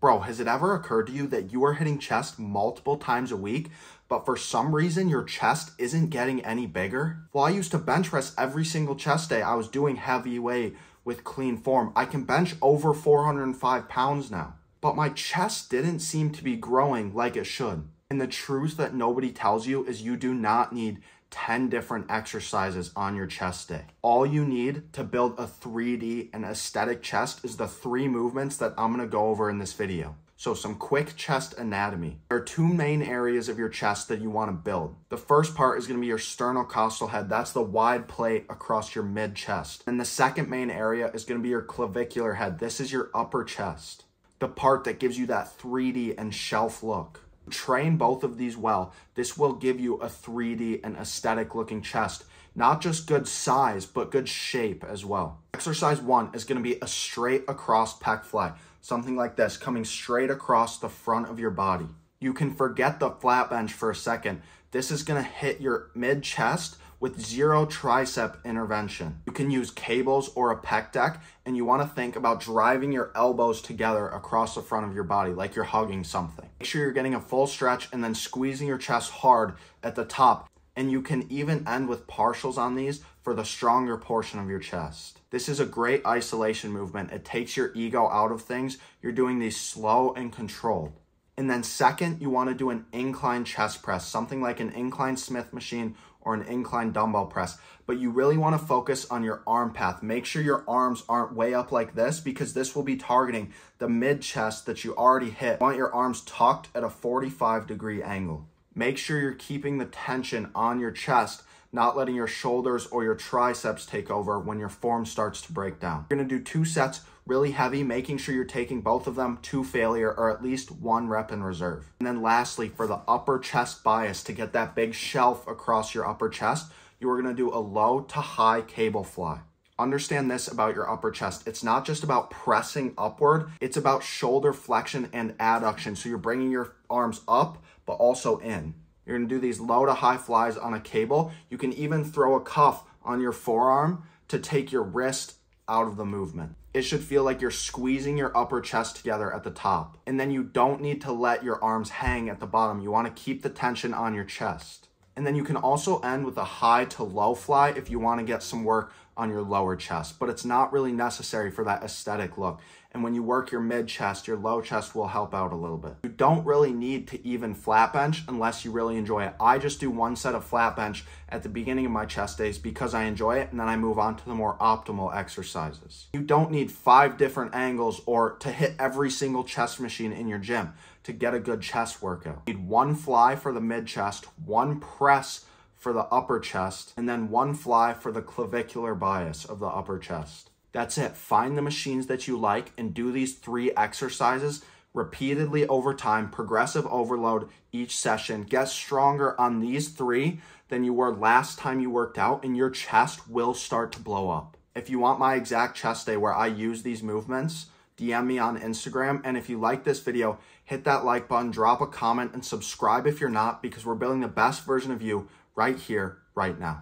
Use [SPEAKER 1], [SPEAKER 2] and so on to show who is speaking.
[SPEAKER 1] Bro, has it ever occurred to you that you are hitting chest multiple times a week, but for some reason your chest isn't getting any bigger? Well, I used to bench press every single chest day. I was doing heavy weight with clean form. I can bench over 405 pounds now, but my chest didn't seem to be growing like it should. And the truth that nobody tells you is you do not need 10 different exercises on your chest day. All you need to build a 3D and aesthetic chest is the 3 movements that I'm gonna go over in this video. So some quick chest anatomy. There are 2 main areas of your chest that you wanna build. The first part is gonna be your sternocostal head. That's the wide plate across your mid chest. And the second main area is gonna be your clavicular head. This is your upper chest, the part that gives you that 3D and shelf look. Train both of these well. This will give you a 3D and aesthetic looking chest. Not just good size, but good shape as well. Exercise 1 is going to be a straight across pec fly. Something like this, coming straight across the front of your body. You can forget the flat bench for a second. This is going to hit your mid chest with 0 tricep intervention. You can use cables or a pec deck, and you want to think about driving your elbows together across the front of your body like you're hugging something. Make sure you're getting a full stretch and then squeezing your chest hard at the top. And you can even end with partials on these for the stronger portion of your chest. This is a great isolation movement. It takes your ego out of things. You're doing these slow and controlled. And then second, you want to do an incline chest press, something like an incline Smith machine or an incline dumbbell press. But you really want to focus on your arm path. Make sure your arms aren't way up like this, because this will be targeting the mid chest that you already hit. You want your arms tucked at a 45-degree angle. Make sure you're keeping the tension on your chest, not letting your shoulders or your triceps take over when your form starts to break down. You're going to do 2 sets really heavy, making sure you're taking both of them to failure or at least 1 rep in reserve. And then lastly, for the upper chest bias, to get that big shelf across your upper chest, you are going to do a low to high cable fly. Understand this about your upper chest. It's not just about pressing upward, it's about shoulder flexion and adduction. So you're bringing your arms up, but also in. You're gonna do these low to high flies on a cable. You can even throw a cuff on your forearm to take your wrist out of the movement. It should feel like you're squeezing your upper chest together at the top. And then you don't need to let your arms hang at the bottom. You wanna keep the tension on your chest. And then you can also end with a high to low fly if you wanna get some work on your lower chest, but it's not really necessary for that aesthetic look. And when you work your mid chest, your low chest will help out a little bit. You don't really need to even flat bench unless you really enjoy it. I just do 1 set of flat bench at the beginning of my chest days because I enjoy it, and then I move on to the more optimal exercises. You don't need 5 different angles or to hit every single chest machine in your gym to get a good chest workout. You need 1 fly for the mid chest, 1 press for the upper chest, and then 1 fly for the clavicular bias of the upper chest. That's it. Find the machines that you like and do these 3 exercises repeatedly over time, progressive overload each session. Get stronger on these 3 than you were last time you worked out, and your chest will start to blow up. If you want my exact chest day where I use these movements, DM me on Instagram. And if you like this video, hit that like button, drop a comment, and subscribe if you're not, because we're building the best version of you right here, right now.